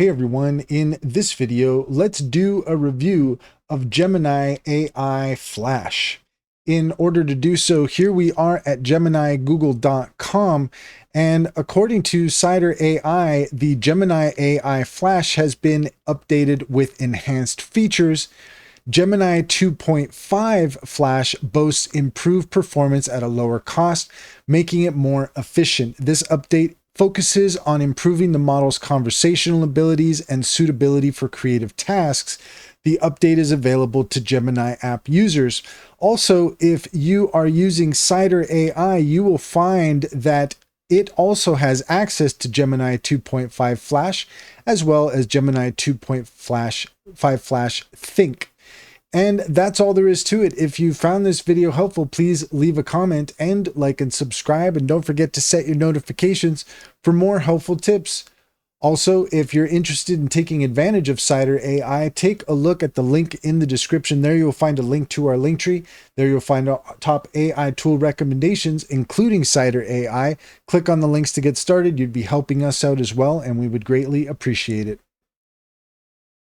Hey everyone, in this video, let's do a review of Gemini AI Flash. In order to do so, here we are at GeminiGoogle.com, and according to Cider AI, the Gemini AI Flash has been updated with enhanced features. Gemini 2.5 Flash boasts improved performance at a lower cost, making it more efficient. This update focuses on improving the model's conversational abilities and suitability for creative tasks. The update is available to Gemini app users. Also, if you are using Cider AI, you will find that it also has access to Gemini 2.5 Flash, as well as Gemini 2.5 Flash Think. And that's all there is to it. If you found this video helpful, please leave a comment and like and subscribe. And don't forget to set your notifications for more helpful tips. Also, if you're interested in taking advantage of Cider AI, take a look at the link in the description. There you'll find a link to our link tree. There you'll find our top AI tool recommendations, including Cider AI. Click on the links to get started. You'd be helping us out as well, and we would greatly appreciate it.